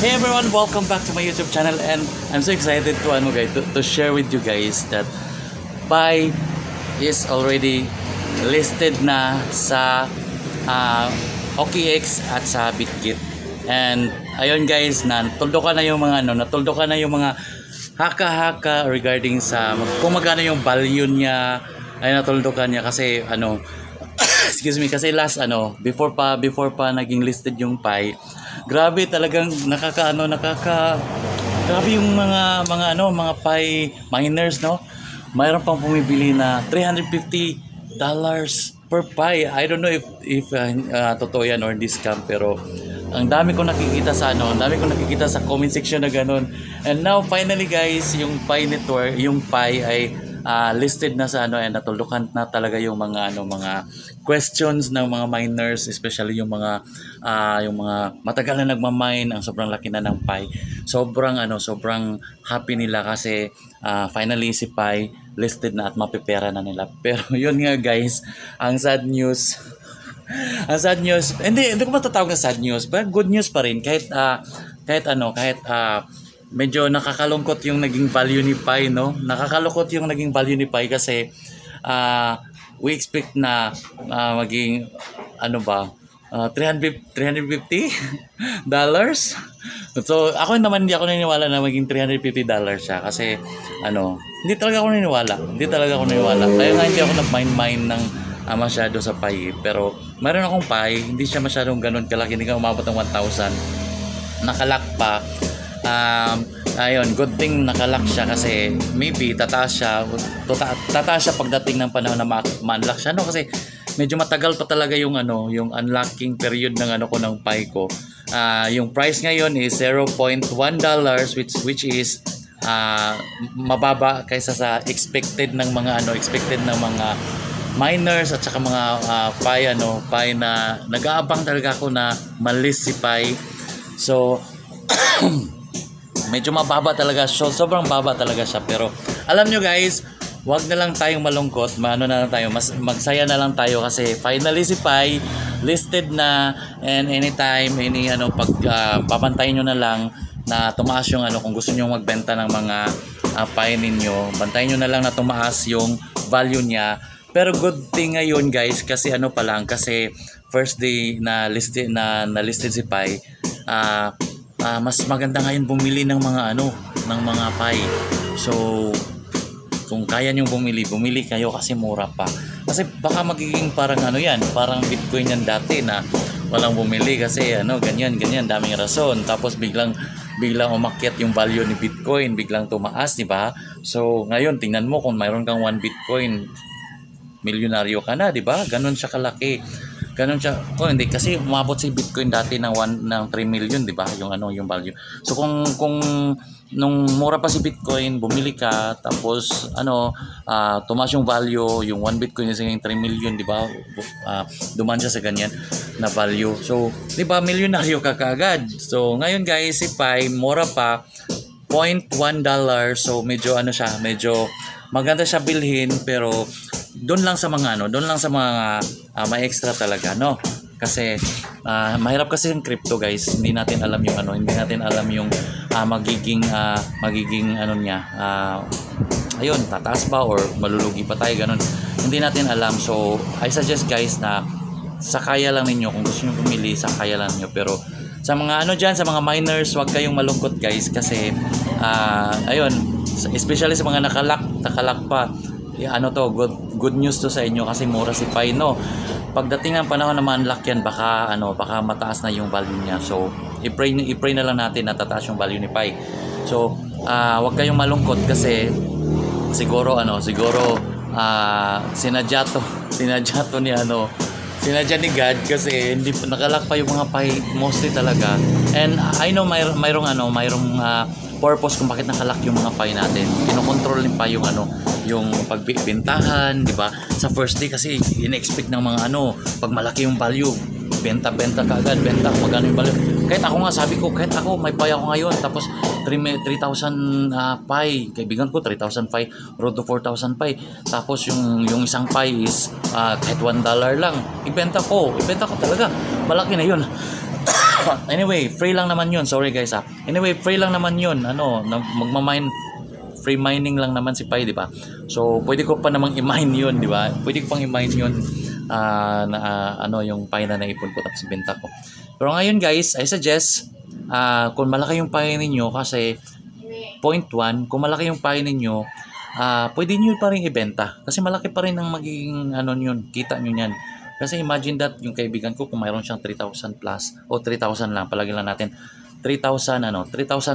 Hey everyone, welcome back to my YouTube channel, and I'm so excited to share with you guys that Pi is already listed na sa OKX at sa BitGet. And ayun guys, natuldukan na yung mga haka-haka regarding sa kung magkano yung value niya. Ay natuldukan niya kasi excuse me, kasi last before pa naging listed yung Pi, grabe talagang grabe yung mga Pi miners, no? Mayroon pang bumibili na $350 per Pi. I don't know if totoo yan or this scam, pero ang dami ko nakikita sa comment section na ganun. And now finally guys, yung Pi network, yung Pi ay listed na sa and natulukan na talaga yung mga questions ng mga miners, especially yung mga matagal na nagmamine. Ang sobrang laki na ng Pi. Sobrang happy nila kasi finally si Pi listed na at mapipera na nila. Pero yun nga guys, ang sad news hindi ko matatawag na sad news, but good news pa rin kahit medyo nakakalungkot yung naging value ni Pi, no? Nakakalungkot yung naging value ni Pi kasi we expect na maging $350 dollars. So ako naman hindi ako naniniwala na maging $350 siya kasi hindi talaga ako naniniwala. Kaya nga hindi ako nag-mine ng masyado sa Pi. Pero mayroon akong Pi, hindi siya masyadong ganun kalaki, hindi ka umabot ng 1,000. Nakalak pa. Ayun, good thing nakalak siya kasi maybe tataas siya pagdating ng panahon na ma-unlock siya, no? Kasi medyo matagal pa talaga yung unlocking period ng ko ng Pi ko. Yung price ngayon is $0.1 which is mababa kaysa sa expected ng mga miners at saka mga Pi na nag-aabang talaga ako na malist si Pi. So medyo mababa talaga siya, sobrang baba talaga siya. Pero alam nyo guys, wag na lang tayong malungkot, magsaya na lang tayo kasi finally si Pi listed na. And anytime, papantayin nyo na lang na tumaas yung kung gusto nyo magbenta ng mga Pi ninyo, bantayin nyo na lang na tumaas yung value niya. Pero good thing ngayon guys, kasi kasi first day na listed si Pi, mas maganda ngayon bumili ng mga Pi. So kung kaya nyo bumili kayo kasi mura pa. Kasi baka magiging parang parang Bitcoin yan dati na walang bumili kasi ganyan daming rason. Tapos biglang umakyat yung value ni Bitcoin, biglang tumaas, di ba? So ngayon tingnan mo, kung mayroon kang 1 Bitcoin, milyonaryo ka na, di ba? Ganun siya kalaki. Hindi kasi umabot si Bitcoin dati ng 3 million, di ba? Yung value. So kung nung mura pa si Bitcoin, bumili ka, tapos tumaas yung value, yung 1 Bitcoin is 3 million, di ba? Duman siya sa ganyan na value. So, di ba, milyonaryo ka kaagad. So ngayon guys, si Pi mura pa, $0.1. So medyo medyo maganda siya bilhin, pero doon lang sa mga may extra talaga, no? Kasi mahirap kasi yung crypto guys. Hindi natin alam yung magiging niya. Ayun, tataas ba or malulugi pa tayo, ganun. Hindi natin alam. So I suggest guys na sakaya lang ninyo, kung gusto niyo bumili, sakaya lang niyo. Pero sa mga sa mga miners, wag kayong malungkot guys kasi ayun, especially sa mga nakalak pa. Good news to sa inyo kasi mura si Pi, no? Pagdating ng panahon na ma-unlock yan, baka mataas na yung value niya. So i-pray na lang natin na tataas yung value ni Pi. So wag kayong malungkot kasi siguro sinadya ni God kasi hindi nakalak pa yung mga Pi mostly talaga. And I know mayroong purpose kung bakit nakalak yung mga Pi natin. Kinokontrol din pa yung pagbibentahan, di ba? Sa first day kasi in-expect ng mga pag malaki yung value, benta kaagad, magkano yung value. Kahit ako nga, sabi ko, may Pi ako ngayon, tapos 3,000 Pi, kaibigan ko 3,000 Pi, road to 4,000 Pi, tapos yung isang Pi is kahit $1 lang, ibenta ko talaga, malaki na yun. Anyway, free lang naman yun. Sorry guys ha. Anyway, free lang naman yun. Magmamine, free mining lang naman si Pi, di ba? So, pwede ko pa namang i-mine yun, di ba? Pwede ko pang i-mine yun yung Pi na naipon ko tapos ibenta ko. Pero ngayon guys, I suggest kung malaki yung Pi ninyo kasi point 1, kung malaki yung Pi ninyo, pwede nyo pa rin ibenta kasi malaki pa rin ang magiging kita nyo yan. Kasi imagine that yung kaibigan ko kung mayroon siyang 3,000 plus o 3,000 lang, palagi lang natin 3,000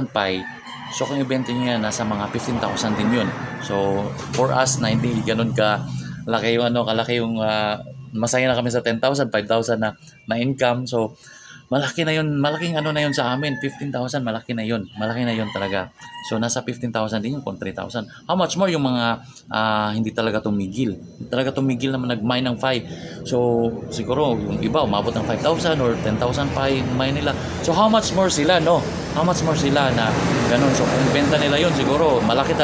Pi. So kung ibenta niya nasa mga 15,000 din yun. So for us na hindi ganun ka laki yung masaya na kami sa 10,000, 5,000 na income. So malaki na yun, malaking na yun sa amin. 15,000 malaki na yun talaga. So nasa 15,000 din yung kung 3,000. How much more yung mga hindi talaga tumigil naman nag-mine ng Pi. So siguro yung iba umabot ng 5,000 or 10,000 Pi mine nila. So how much more sila na ganun. So kung benta nila yun siguro malaki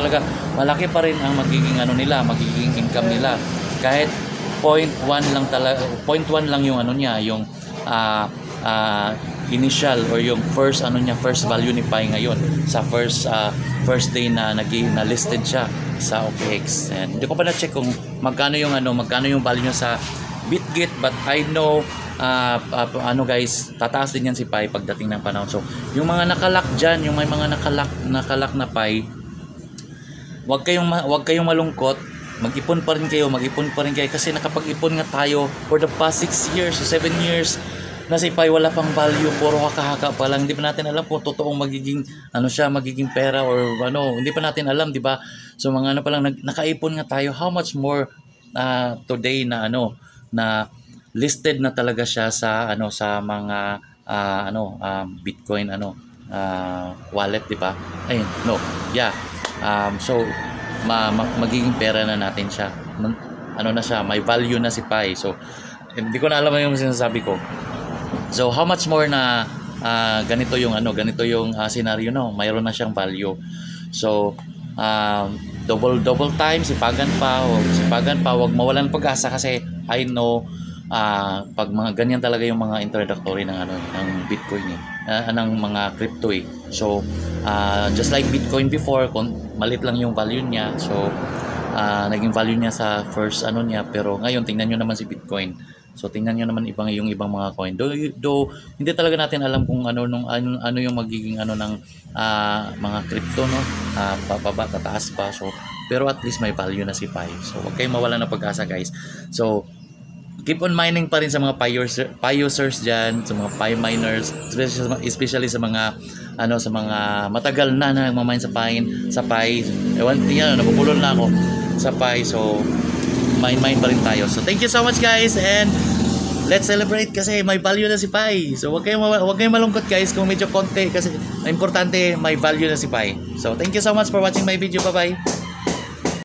pa rin ang magiging magiging income nila. Kahit 0.1 lang yung niya, yung initial or yung first value ni Pi ngayon sa first day na listed siya sa OKX. And hindi ko pa na-check kung magkano yung value niya sa Bitget, but I know guys, tataas din yan si Pi pagdating ng panahon. So yung mga nakalak dyan, yung may mga nakalak na Pi, wag kayong malungkot. Mag-ipon pa rin kayo kasi nakapag-ipon nga tayo for the past 6 years o 7 years na si Pi wala pang value, puro haka-haka pa lang. Hindi pa natin alam kung totoong magiging magiging pera or hindi pa natin alam, di ba? So mga pa lang nakaipon nga tayo. How much more today na na listed na talaga siya sa sa mga Bitcoin wallet, di ba? So magiging pera na natin siya. May value na si Pi. So hindi ko na alam yung sinasabi ko. So how much more na ganito yung scenario, mayroon na siyang value. So double time sipagan pa, wag mawalan ng pag-asa kasi I know pag mga ganyan talaga yung mga introductory ng Bitcoin ng mga crypto eh. So just like Bitcoin before, malit lang yung value niya. So naging value niya sa first niya, pero ngayon tingnan niyo naman si Bitcoin. So tingnan niyo naman yung ibang mga coin. Though hindi talaga natin alam kung ano yung magiging ng mga crypto, bababa, tataas pa. So pero at least may value na si Pi. So huwag kayong mawalan ng pag-asa guys. So keep on mining pa rin sa mga Pi users dyan, sa mga Pi miners, especially sa mga sa mga matagal na nagmamine sa Pi. Nabubulol na ako sa Pi. So mine pa rin tayo. So thank you so much guys, and let's celebrate kasi may value na si Pi. So wag kayong malungkot guys kung medyo konti kasi importante may value na si Pi. So thank you so much for watching my video. Bye bye.